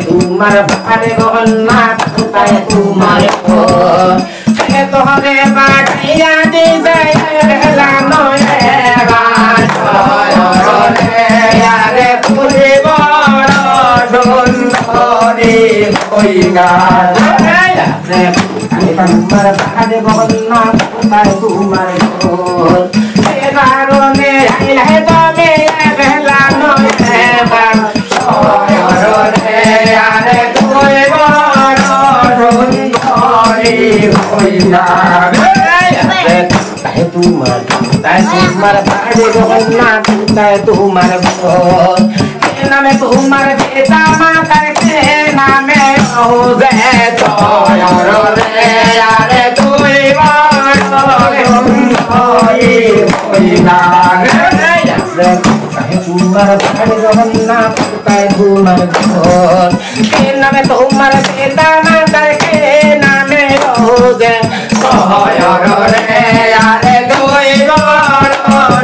তোমার ভারে গহনা তাই তোমার তোহরে বাটাইয়া দি যায় হেলা নয় রে ফুলে বড় সুন্দরী কইনা তোমার ভারে গহনা তাই তোমার কারণে আইলে তবে হেলা নয় আরে তুই বড় সুন্দরী কইনা তোমার বাড়ি গহনা তাই তোমার নামে তোমার পিতা মাতার কে নামে আরে তুই বড় সুন্দরী কইনা তোমার বাড়ি গহনা তাই তোমার কে নামে তোমার পিতা মাতার কে নামে রোজে আরে তুই বড়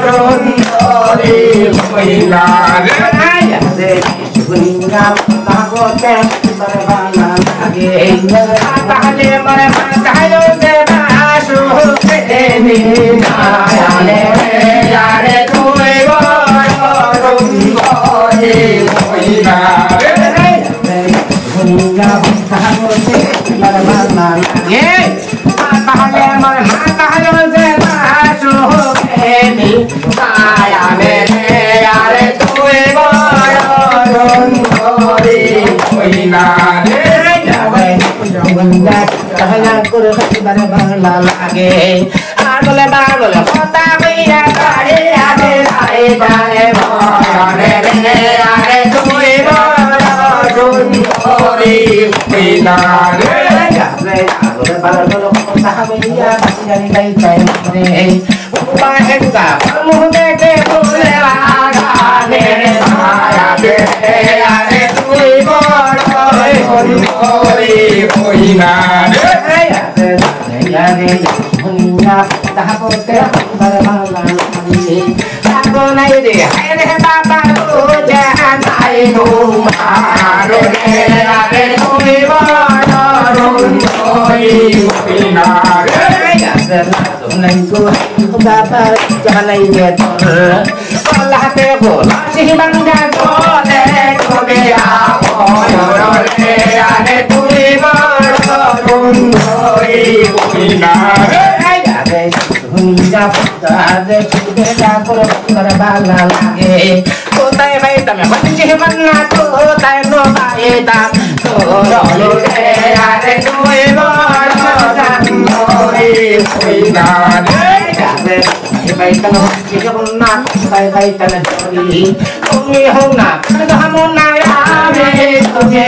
সুন্দরী কইনা ভাগতে ভালো লাগে তাহলে মরে মাথায় দেবা আরে তুই বড় সুন্দরী কইনা ভাগতে ভালো লাগে তাহলে মরে মাথায় দেবা আরে তুই বড় সুন্দরী কইনা তাহলে করে ভালো লাগে আর বলে কথা কইয়া আরে তুই বড় সুন্দরী কইনা কোথায় পাইতাম বান্না কোথায় নো পাইতাম আরে তুই বড় সুন্দরী কইনা পাইতাম না পাইতাম তুমি হো না আমি তোকে